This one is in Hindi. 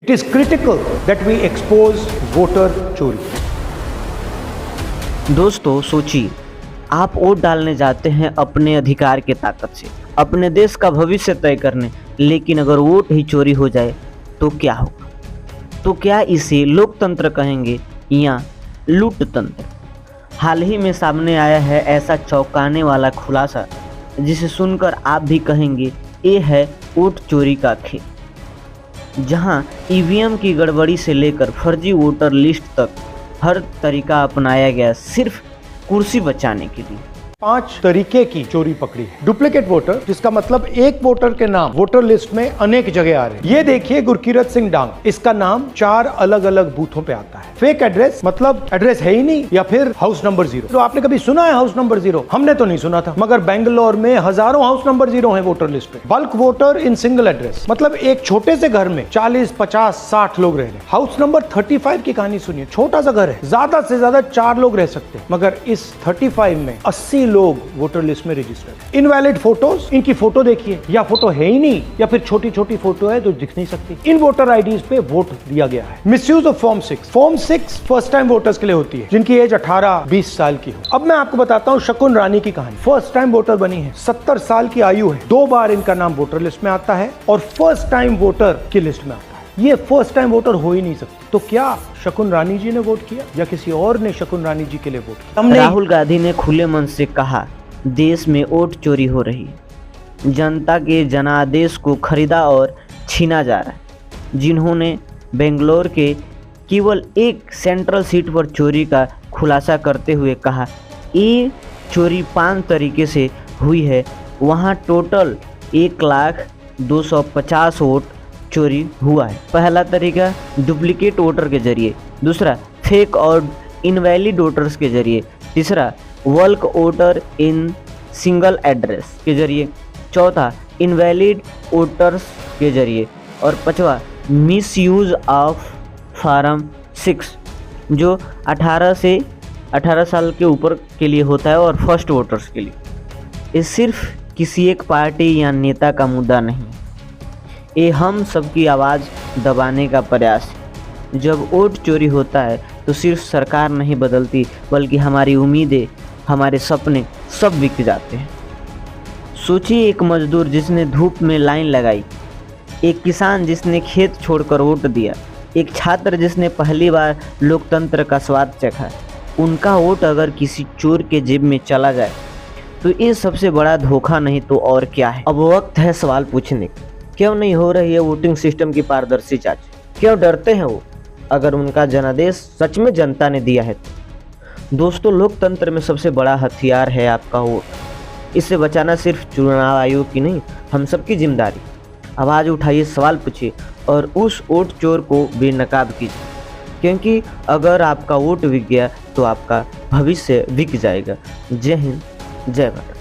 It is critical that we expose voter चोरी। दोस्तों सोचिए, आप वोट डालने जाते हैं अपने अधिकार के ताकत से, अपने देश का भविष्य तय करने, लेकिन अगर वोट ही चोरी हो जाए तो क्या होगा? तो क्या इसे लोकतंत्र कहेंगे या लूटतंत्र? हाल ही में सामने आया है ऐसा चौंकाने वाला खुलासा जिसे सुनकर आप भी कहेंगे ये है वोट चोरी का खेल, जहां ईवीएम की गड़बड़ी से लेकर फर्जी वोटर लिस्ट तक हर तरीका अपनाया गया सिर्फ कुर्सी बचाने के लिए। 5 तरीके की चोरी पकड़ी है। डुप्लीकेट वोटर, जिसका मतलब एक वोटर के नाम वोटर लिस्ट में अनेक जगह आ रहे हैं। ये देखिए गुरकीरत सिंह डांग, इसका नाम 4 अलग अलग बूथों पे आता है। फेक एड्रेस, मतलब एड्रेस है ही नहीं, या फिर हाउस नंबर 0। तो आपने कभी सुना है हाउस नंबर 0? हमने तो नहीं सुना था, मगर बेंगलोर में हजारों हाउस नंबर 0 है वोटर लिस्ट पे। Bulk voter in single address, मतलब एक छोटे से घर में 40, 50, 60 लोग रह रहे हैं। हाउस नंबर 35 की कहानी सुनिए, छोटा सा घर है, ज्यादा से ज्यादा 4 लोग रह सकते हैं, मगर इस 35 में 80 लोग वोटर लिस्ट में रजिस्टर्ड। इनवैलिड फोटोज, इनकी फोटो देखिए, या फोटो है ही नहीं, या फिर छोटी छोटी फोटो है जो दिख नहीं सकती। इन वोटर आईडीज पे वोट दिया गया है। Misuse of form 6। Form 6 first time voters के लिए होती है जिनकी एज 18-20 साल की हो। अब मैं आपको बताता हूँ शकुन रानी की कहानी। फर्स्ट टाइम वोटर बनी है, 70 साल की आयु है, 2 बार इनका नाम वोटर लिस्ट में आता है और फर्स्ट टाइम वोटर की लिस्ट में आता है। ये फर्स्ट टाइम वोटर हो ही नहीं सकती। तो क्या शकुन रानी जी ने वोट किया या किसी और ने शकुन रानी जी के लिए वोट किया? राहुल गांधी ने खुले मन से कहा देश में वोट चोरी हो रही है, जनता के जनादेश को खरीदा और छीना जा रहा है। जिन्होंने बेंगलोर के केवल एक सेंट्रल सीट पर चोरी का खुलासा करते हुए कहा ये चोरी 5 तरीके से हुई है, वहां टोटल 1,250,000 वोट चोरी हुआ है। पहला तरीका डुप्लीकेट वोटर के जरिए, दूसरा फेक और इनवैलिड वोटर्स के जरिए, तीसरा bulk voter in single address के जरिए, चौथा इनवैलिड वोटर्स के जरिए और पांचवा मिसयूज ऑफ फॉर्म 6 जो 18 साल के ऊपर के लिए होता है और फर्स्ट वोटर्स के लिए। ये सिर्फ किसी एक पार्टी या नेता का मुद्दा नहीं, ये हम सबकी आवाज़ दबाने का प्रयास है। जब वोट चोरी होता है तो सिर्फ सरकार नहीं बदलती, बल्कि हमारी उम्मीदें, हमारे सपने सब बिक जाते हैं। सोचिए, एक मजदूर जिसने धूप में लाइन लगाई, एक किसान जिसने खेत छोड़कर वोट दिया, एक छात्र जिसने पहली बार लोकतंत्र का स्वाद चखा, उनका वोट अगर किसी चोर के जेब में चला जाए तो ये सबसे बड़ा धोखा नहीं तो और क्या है। अब वक्त है सवाल पूछने का, क्यों नहीं हो रही है वोटिंग सिस्टम की पारदर्शी जांच? क्यों डरते हैं वो, अगर उनका जनादेश सच में जनता ने दिया है तो? दोस्तों, लोकतंत्र में सबसे बड़ा हथियार है आपका वोट। इससे बचाना सिर्फ चुनाव आयोग की नहीं, हम सबकी जिम्मेदारी। आवाज़ उठाइए, सवाल पूछिए और उस वोट चोर को बेनकाब कीजिए, क्योंकि अगर आपका वोट बिक गया तो आपका भविष्य बिक जाएगा। जय हिंद, जय भारत।